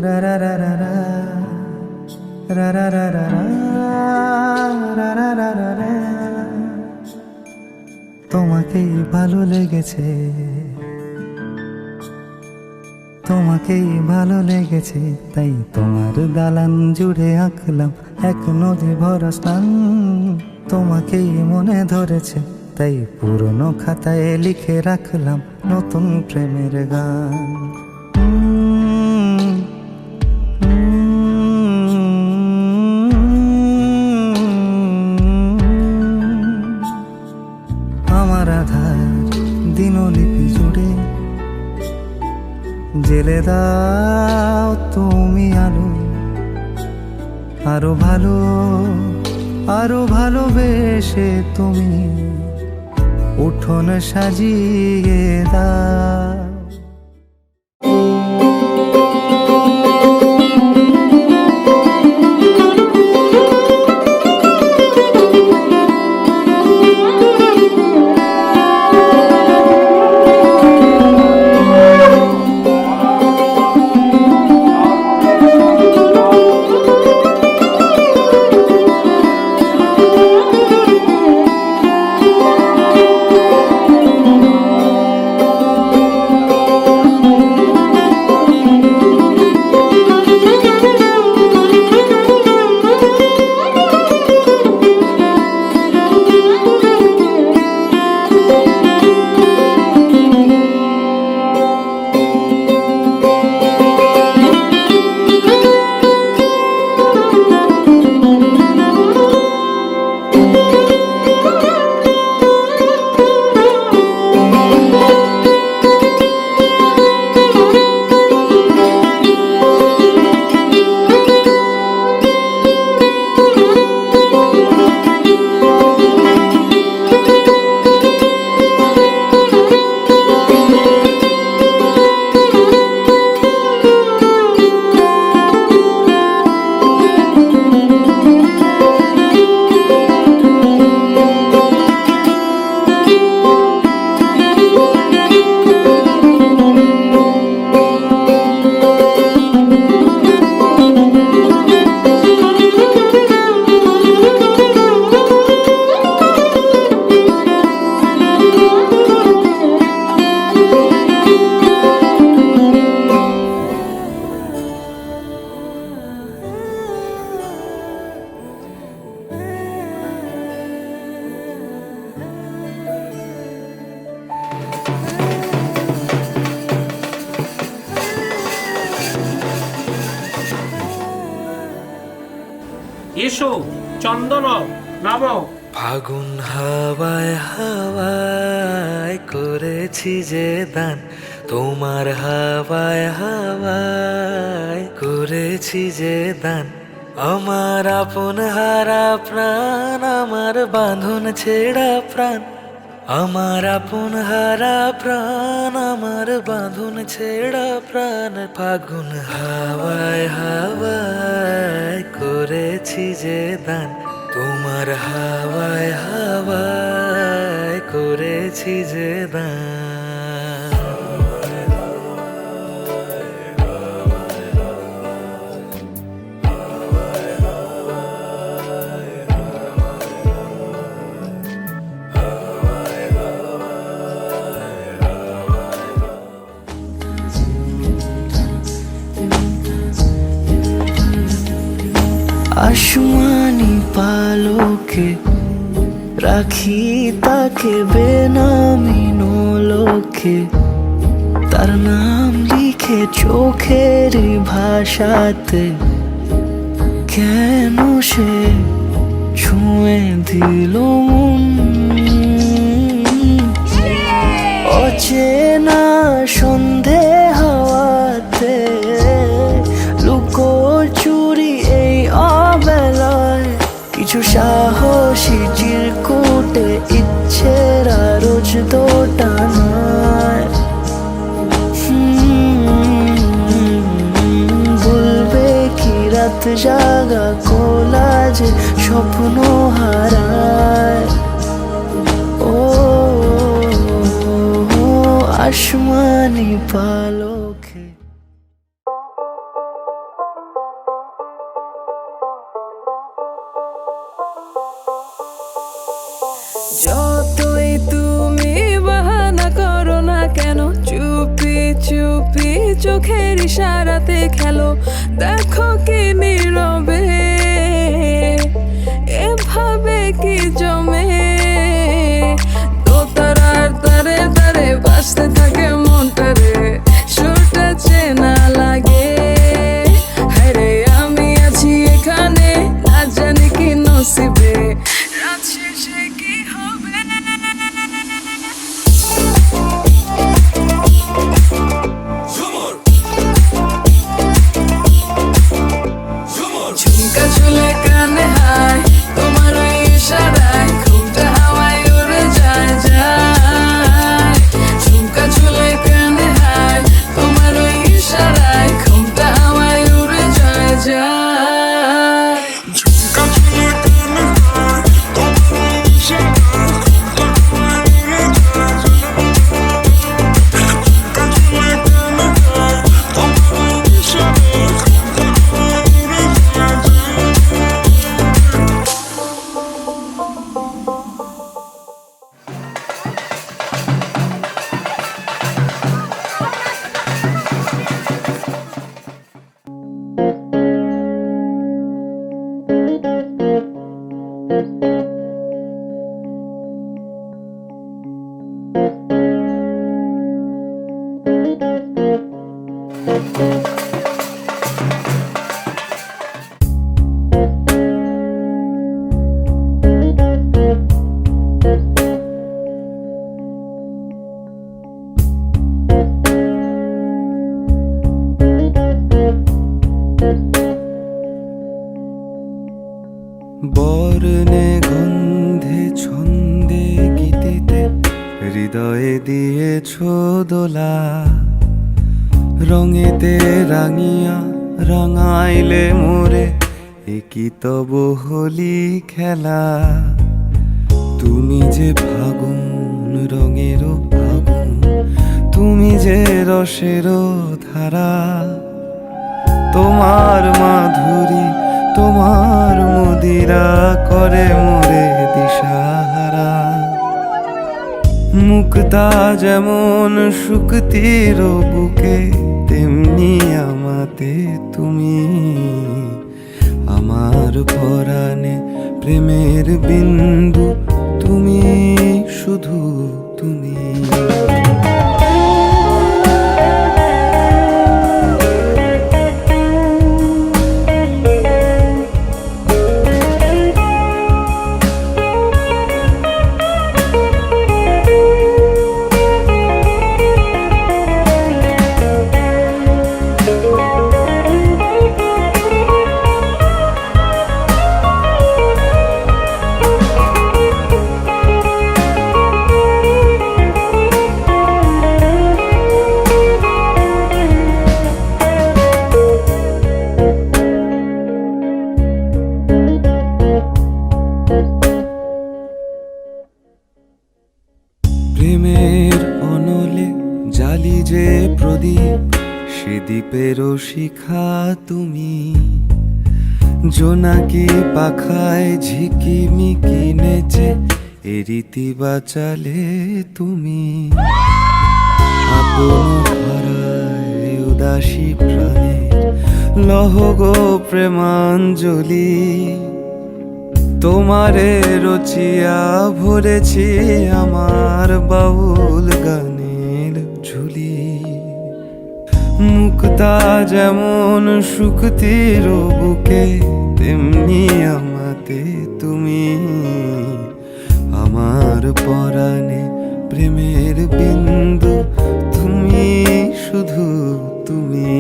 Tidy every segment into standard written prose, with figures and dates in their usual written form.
রা রা রা রা রা রা রা রা রা রা রা রা রা রা। তোমাকেই ভালো লেগেছে, তোমাকেই ভালো লেগেছে, তাই তোমার দালান জুড়ে আঁকলাম এক নদী ভরা স্নান। তোমাকেই মনে ধরেছে, তাই পুরনো খাতায় লিখে রাখলাম নতুন প্রেমের গান। আমার আধার দিনলিপি জুড়ে জেলে দাও তুমি আলো, আরো ভালো আরো ভালোবেসে তুমি উঠোন সাজিয়ে দাও। এসো চন্দন নামো। ফাগুন হাওয়ায় হাওয়ায় করেছি যে দান, তোমার হাওয়ায় হাওয়ায় করেছি যে দান। আমার আপন হারা প্রাণ, আমার বাঁধন ছেঁড়া প্রাণ, আমার আপন হারা প্রাণ, আমার বাঁধন ছেঁড়া প্রাণ। ফাগুন হাওয়ায় হাওয়ায় করেছি যে দান, তোমার হাওয়ায় হাওয়ায় করেছি যে দান। আসমানি পালকে রাখি তাকে বেনামি নোলকে, তার নাম লিখে চোখের ভাষাতে। কেন সে ছুঁয়ে দিল মন, অচেনা সন্ধে হাওয়াতে লুকোচুরি এই অবেলায়। কিছু সাহসী চিরকুটে ইচ্ছের রোজ দোটানায়। বলবে কি রাত জাগা কোলাজে স্বপ্ন হারায়। ও আসমানি পালকে। চোখের ইশারাতে খেলো, দেখো কি নীরবে এভাবে কি জমে। দোতারার তারে তারে বাজতে থাকে মনটারে, সুরটা চেনা লাগে। হায়রে আমি আছি এখানে, না জানি কি নসিবে, রাত শেষে কি হবে। ঝুমকা ঝুলে কানে হায়, তোমার ওই ইশারায় ঘুমটা হাওয়ায় উড়ে যায় যায়। ঝুমকা ঝুলে কানে হায়, তোমার ওই ইশারায় ঘুমটা হাওয়ায় উড়ে যায় যায়। ঝুমকা ঝুলে কানে হায়, তোমার ওই ইশারায় ঘুমটা হাওয়ায় উড়ে যায় যায়। ঝুমকা ঝুলে কানে হায়, তোমার ওই ইশারায় ঘুমটা হাওয়ায় উড়ে যায় যায়। বর্ণে গন্ধে ছন্দে গীতিতে হৃদয়ে দিয়েছ দোলা, রঙেতে রাঙিয়া রাঙাইলে মোরে, একই তব হোলি খেলা। তুমি যে ফাগুন রঙেরও আগুন, তুমি যে রসেরও ধারা, তোমার মাধুরী তোমার মদিরা করে মোরে দিশাহারা। মুক্তা যেমন শুকতির বুকে, তেমনি আমাতে তুমি। আমার পরাণে প্রেমের বিন্দু তুমি, শুধু তুমি। প্রেমের অনলে জালি যে প্রদীপ, সে দ্বীপেরও শিখা তুমি। জোনাকি পাখায় ঝিকিমিকি নেচে, এ রীতি বাঁচালে তুমি। আপন হারায় উদাসী প্রাণের লহ গো প্রেমাঞ্জলি। তোমারে রচিয়া ভরেছি আমার বাউল গানের ঝুলি। মুক্তা যেমন শুকতির বুকে, তেমনি আমাতে তুমি। আমার পরাণে প্রেমের বিন্দু তুমি, শুধু তুমি।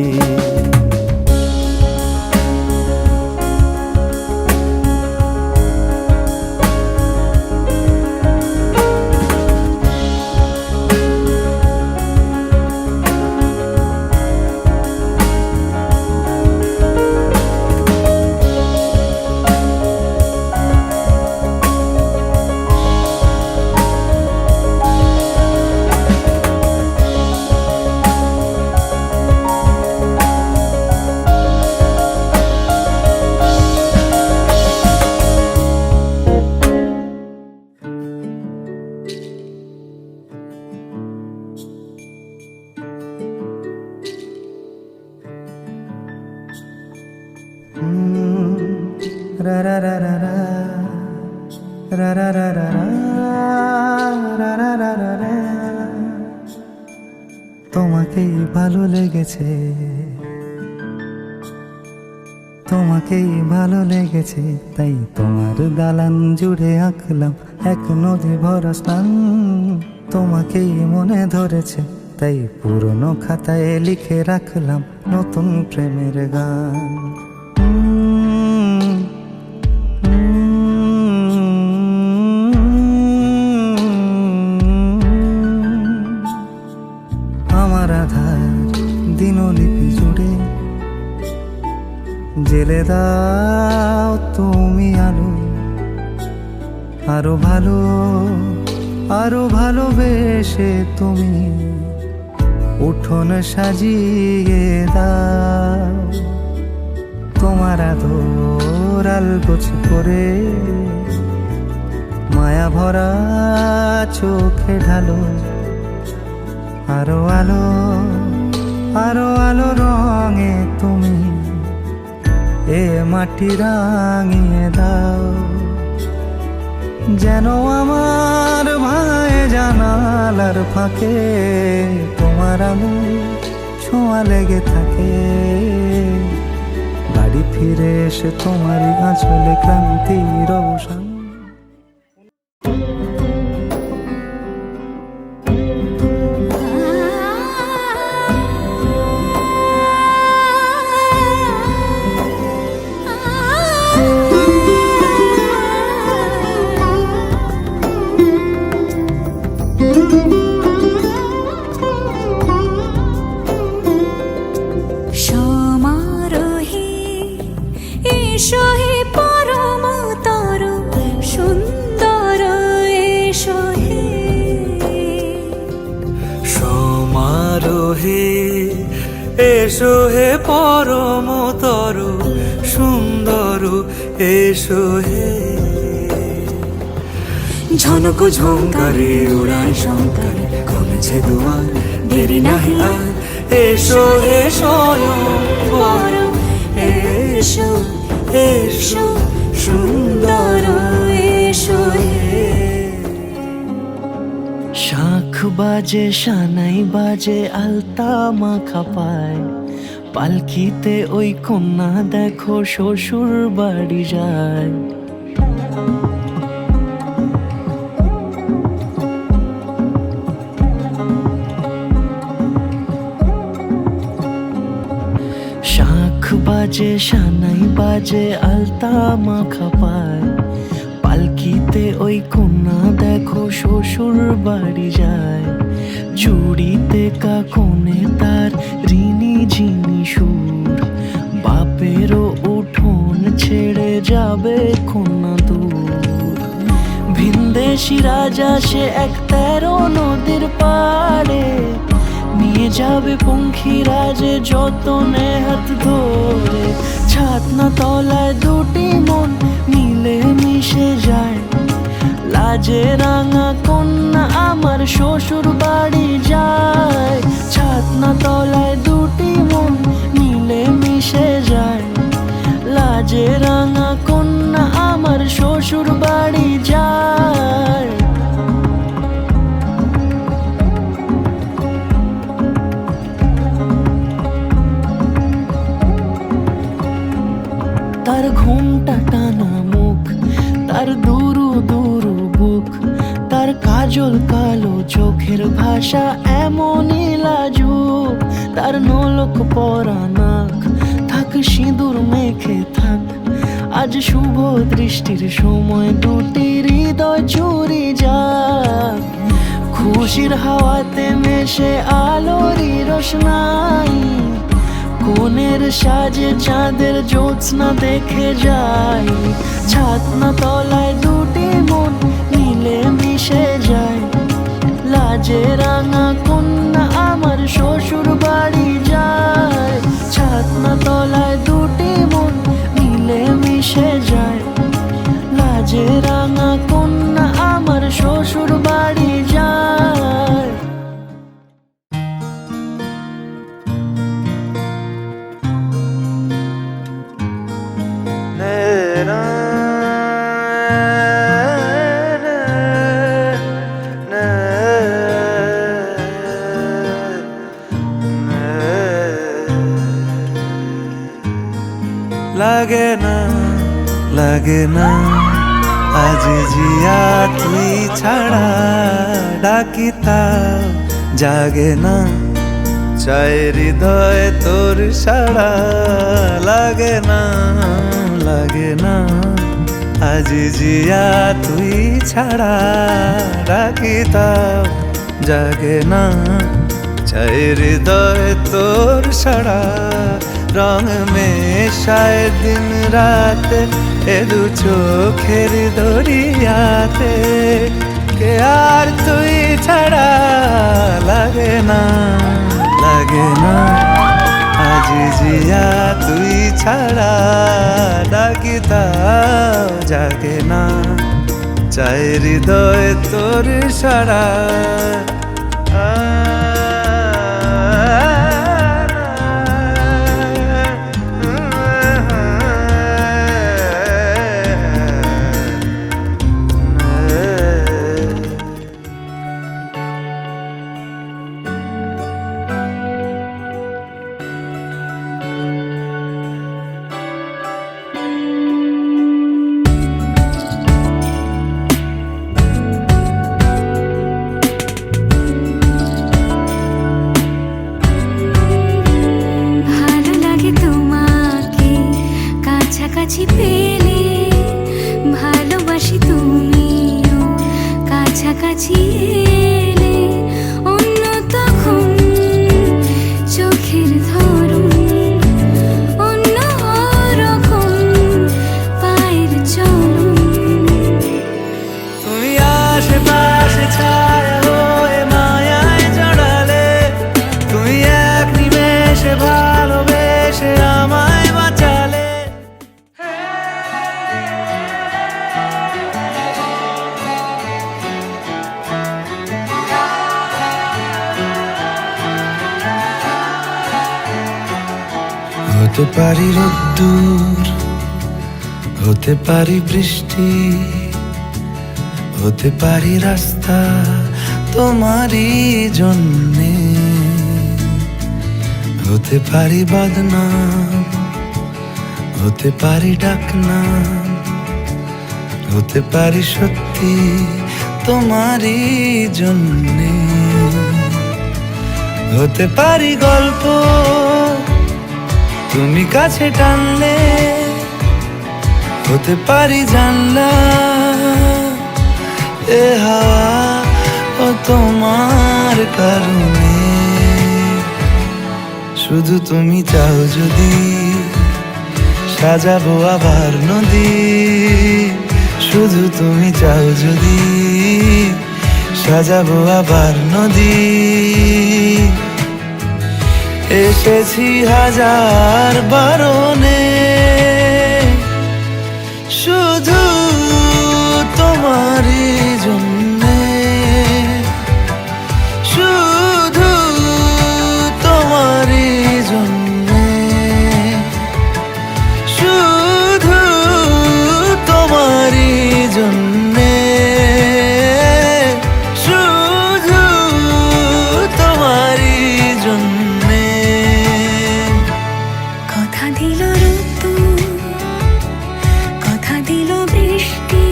রা রা রা রা রা রা রা রা রা রা রা রা রা রা রা। তোমাকেই ভালো লেগেছে, তোমাকেই ভালো লেগেছে, তাই তোমার দালান জুড়ে আঁকলাম এক নদী ভরা স্নান। তোমাকেই মনে ধরেছে, তাই পুরনো খাতায় লিখে রাখলাম নতুন প্রেমের গান। আমার আধার দিনলিপি জুড়ে জেলে দাও তুমি আলো, আরো ভালো আরো ভালোবেসে তুমি উঠোন সাজিয়ে দাও। তোমার আদর আলগোছ করে মায়া ভরা চোখে ঢালো, আরো আলো আরো আলো রঙে তুমি এ মাটি রাঙিয়ে দাও। যেন আমার ভাই জানালার ফাঁকে তোমার আলো ছোঁয়া লেগে থাকে। বাড়ি ফিরে এসে তোমারই আঁচলে ক্লান্তির অবসান। সমারোহে এসো হে পরমতর সুন্দর এসো হে। সমারোহে এসো হে পরমতর সুন্দর এসো হে। ঝনক ঝঙ্কারে উড়ায় শঙ্কারে কমেছে দুয়ার দেরি নাহি আর। এসো হে পর এসো এসো সুন্দর এসো হে। শাঁখ বাজে সানাই বাজে আলতা মাখা পায়, পালকিতে ওই কন্যা দেখো শ্বশুর বাড়ি যায়। শাঁখ বাজে সানাই বাজে আলতা মাখা পায়, পালকিতে ওই কন্যা দেখো শ্বশুর বাড়ি যায়। চুড়িতে কাকনে তার ঋণী ঝিনি সুর, বাপেরও উঠোন ছেড়ে যাবে কন্যা দূর। ভিনদেশি রাজা সে এক 13 নদীর পাড়ে, নিয়ে যাবে পঙ্খিরাজে যতনে হাত ধরে। ছাতনা তলায় দুটি মন মিলে মিশে যায়, লাজে রাঙা কন্যা আমার শ্বশুর বাড়ি যায়। ছাতনা তলায় দুটি মন মিলে মিশে যায়, লাজে রাঙা কন্যা আমার শ্বশুর বাড়ি যায়। তার ঘুমটা টানা মুখ, তার দুরু দুরু বুক, তার কাজল কালো চোখের ভাষা এমনই লাজুক। তার নোলক পরা নাক, থাক সিঁদুর মেখে থাক, আজ শুভ দৃষ্টির সময় দুটি হৃদয় চুরি যাক। খুশির হাওয়াতে মেশে আলোরই রোশনাই, কোণের সাজে চাঁদের জ্যোৎস্না দেখে যাই। ছাতনা তলায় দুটি মন মিলে মিশে যায়, লাজে রাঙা কন্যা আমার শ্বশুর বাড়ি যায়। ছাতনা তলায় দুটি মন মিলে মিশে যায়, লাজে রাঙা কন্যা আমার শ্বশুর বাড়ি যায়। রা লাগে না লাগে না আজ জিয়া তুই ছাড়া ডাকি তাও জাগে না চাই হৃদয় তোর সাড়া লাগে না লাগে না আজ জিয়া তুই ছাড়া ডাকি তাও জাগে না চাই হৃদয় তোর সাড়া রং মেশায় দিন রাতে এ দু চোখের দরিয়াতে কে আর তুই ছাড়া লাগে না লাগে না আজ জিয়া তুই ছাড়া ডাকি তাও জাগে না চাই হৃদয় তোর সাড়া ভালো লাগে তোমাকে কাছাকাছি পেলে, ভালোবাসি তুমিও কাছাকাছি এলে। অন্য তখন চোখের ধরন, অন্য রকম পায়ের চলন। তুমি আশেপাশে ছায়া হয়ে মায়ায় জড়ালে, তুমি এক নিমেষে ভালোবেসে আমায় বাঁচালে। হতে পারি রোদ্দুর, হতে পারি বৃষ্টি, হতে পারি রাস্তা তোমারই জন্যে, হতে পারি বদনাম, হতে পারি ডাকনাম, হতে পারি সত্যি তোমারই জন্যে, হতে পারি গল্প তুমি কাছে টানলে, হতে পারি জানলা এ হাওয়া ও তোমার কারণে। শুধু তুমি চাও যদি সাজাবো আবার নদী, শুধু তুমি চাও যদি সাজাবো আবার নদী। এসেছি হাজার বারণে শুধু তোমারই জন্যে, শুধু তোমারই জন্যে, শুধু তোমারই জন্যে, শুধু তোমারই জন্যে। কথা দিল ঋতু, কথা দিল বৃষ্টি,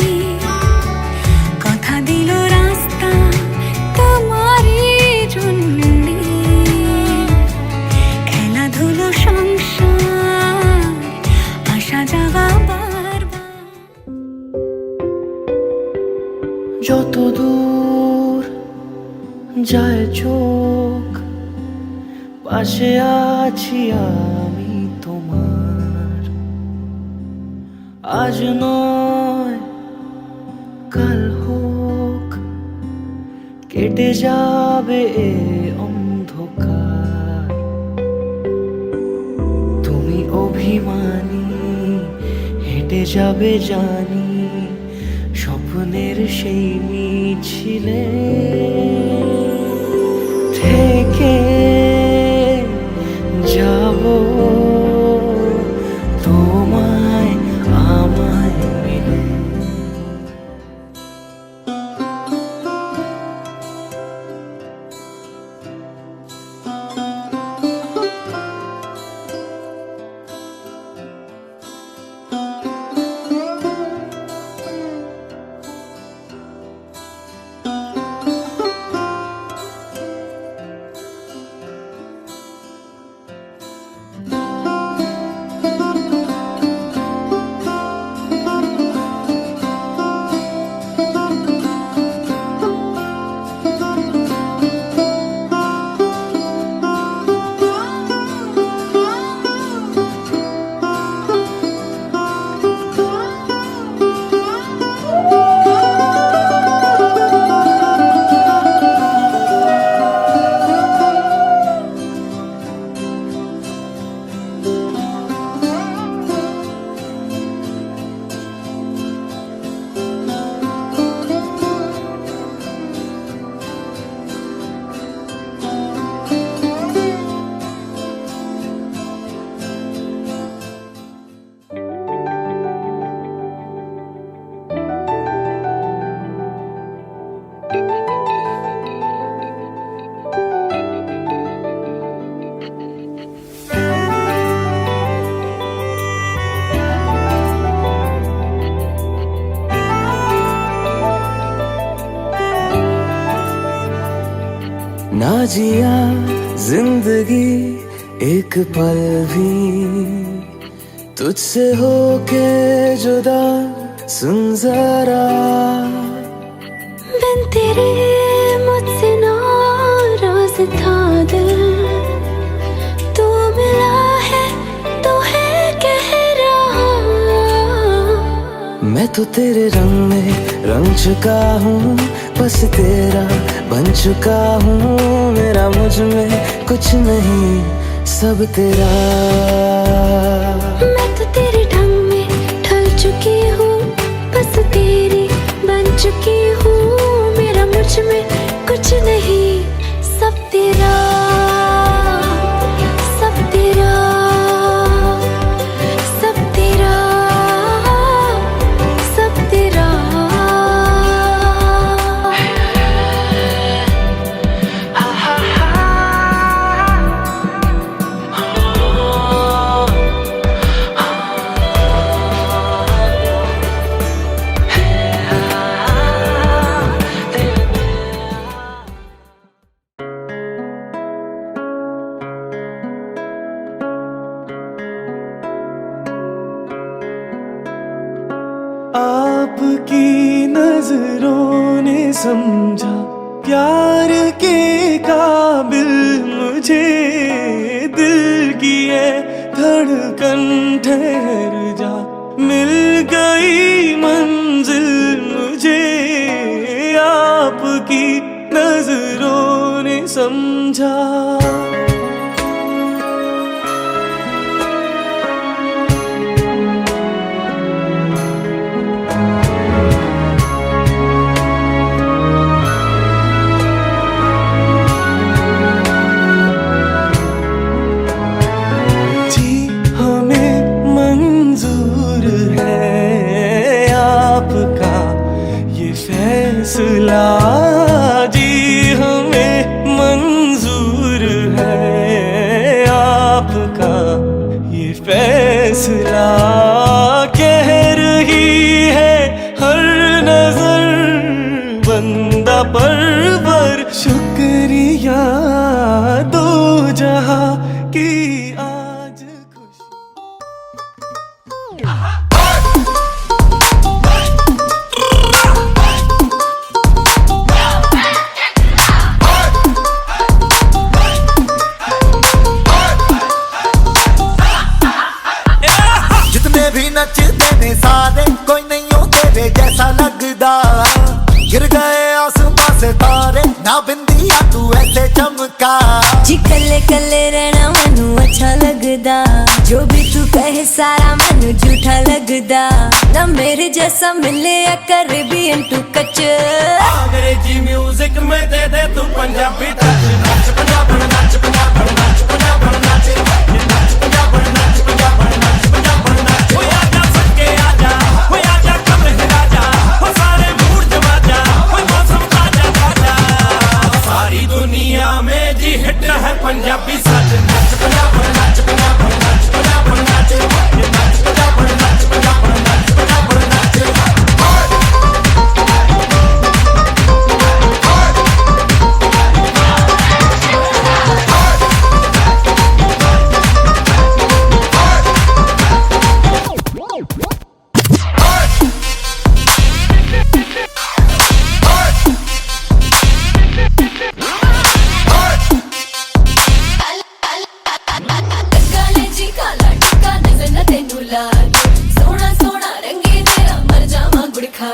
কথা দিল রাস্তা তোমারই জন্যে। খেলাধুলো সংসার আশা জাগা বারবার। যত দূর যায় চোখ, পাশে আছি আমি তোমার। আজ নয় কাল হোক, কেটে যাবে এ অন্ধকার। তুমি অভিমানী হেঁটে যাবে জানি, স্বপ্নের সেই মিছিলে থেকে যাব তোমায় আমায় মিলে। ना जिया जिंदगी एक पल भी तुझसे होके जुदा, सुन जरा बिन तेरे मुझसे नाराज था दिल, तू मिला है तो है कह रहा। मैं तो तेरे रंग में रंग चुका हूँ, बस तेरा बन चुका हूँ। मेरा मुझ में कुछ नहीं, सब तेरा। मैं तो तेरे ढंग में ढल चुकी हूँ, बस तेरी बन चुकी हूँ। मेरा मुझ में कुछ नहीं, सब तेरा, सब तेरा, सब तेरा, सब तेरा। आपकी नजरों ने समझा प्यार के काबिल मुझे, दिल की ये धड़कन ठहर जा, मिल गई मंजिल मुझे। आपकी नजरों ने समझा। फैसला जी हमें मंजूर है, आपका ये फैसला। कह रही है हर नजर बंदा परवर, शुक्रिया दो जहां की आज खुशी। सारे कोई नहीं हो तेरे जैसा लगदा, गिर गए आसमां से तारे, ना बिंदिया तू ऐसे चमका। जी कल्ले कल्ले रहना मैनू अच्छा लगदा, जो भी तू कहे सारा मैनू झूठा लगदा। ना मेरे जैसा मिले या कैरेबियन टू कच, अंग्रेजी म्यूजिक में दे दे तू पंजाबी टच। नाच पंजाब नाच पंजाब नाच पंजाब नाच, नाच पंजाब नाच पंजाब नाच पंजाब नाच। ओ आजा सके आजा, ओ आजा कमरे राजा, ओ सारे मूड जमा जा, ओ मौसम ताजा ताजा। सारी दुनिया में जी हिट है पंजाबी सच। नाच पंजाब नाच पंजाब नाच पंजाब नाच, नाच पंजाब नाच पंजाब नाच पंजाब नाच। सोना सोना रंगे तेरा मर जावा गुड़ खा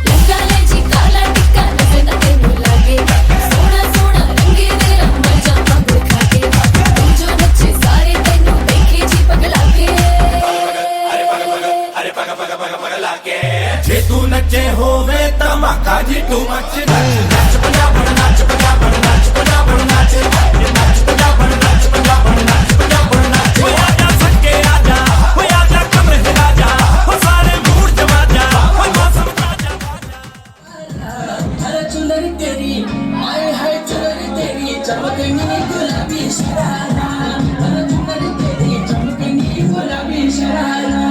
लगा ले जी काला टिक्का नजर न तेनू लागे। सोना सोना रंगे तेरा मर जावा गुड़ खा के, तुम जो बच्चे सारे तेनू देखे जी पगला के। अरे पग पग पग पगला के, जे तू नचे होवे धमाका जी तू मच। नाच पंजाब नाच पंजाब नाच पंजाब नाच, नाच पंजाब नाच पंजाब नाच पंजाब नाच। ओ आजा सके आजा, ओ आजा कमरे राजा, ओ सारे मूड जमा जा, ओ मौसम ताजा ताजा। हर चुनरी तेरी आए है चुनरी तेरी, चमकनी गुलाबी शरारा। हर चुनरी तेरी चमकनी गुलाबी sharara.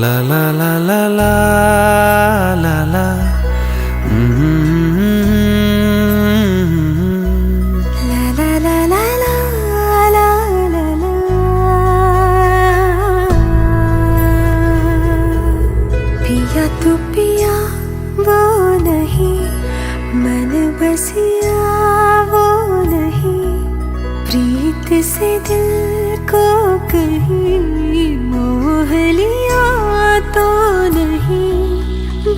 La la la la la la la. La la la la la la la la. पिया तू पिया वो नहीं, मन बसिया वो नहीं, प्रीत से दिल को कहीं मोह लिया तो नहीं,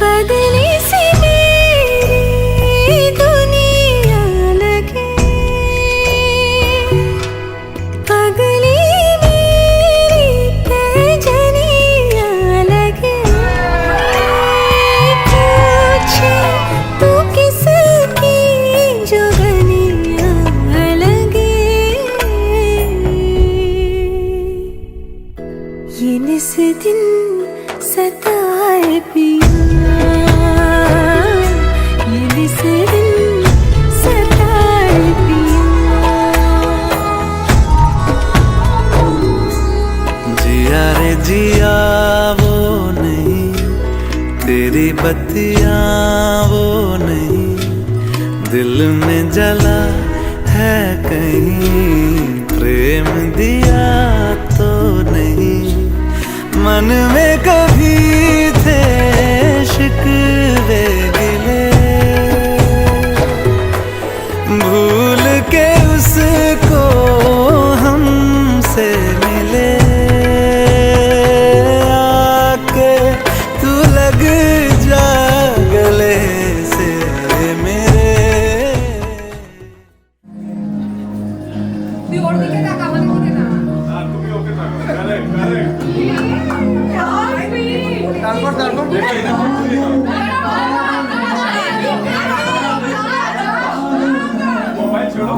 बदली सी मेरी दुनिया लगे, पगली मेरी तजनिया लगे, पूछे तू किसकी जुगनिया लगे, ये निस दिन सताए पिया, ये निस दिन सताए पिया। जिया रे जिया वो नहीं, तेरी बत्तियां वो नहीं, दिल में जला है कहीं प्रेम दिया तो नहीं, मन में कभी थे शिकवे गिले, भूल के उसको हमसे मिले, आके तू लग जा गले से मेरे। তুই ওর দিকে তাকা, আমাদের দিকে না। मोबाइल छोड़ो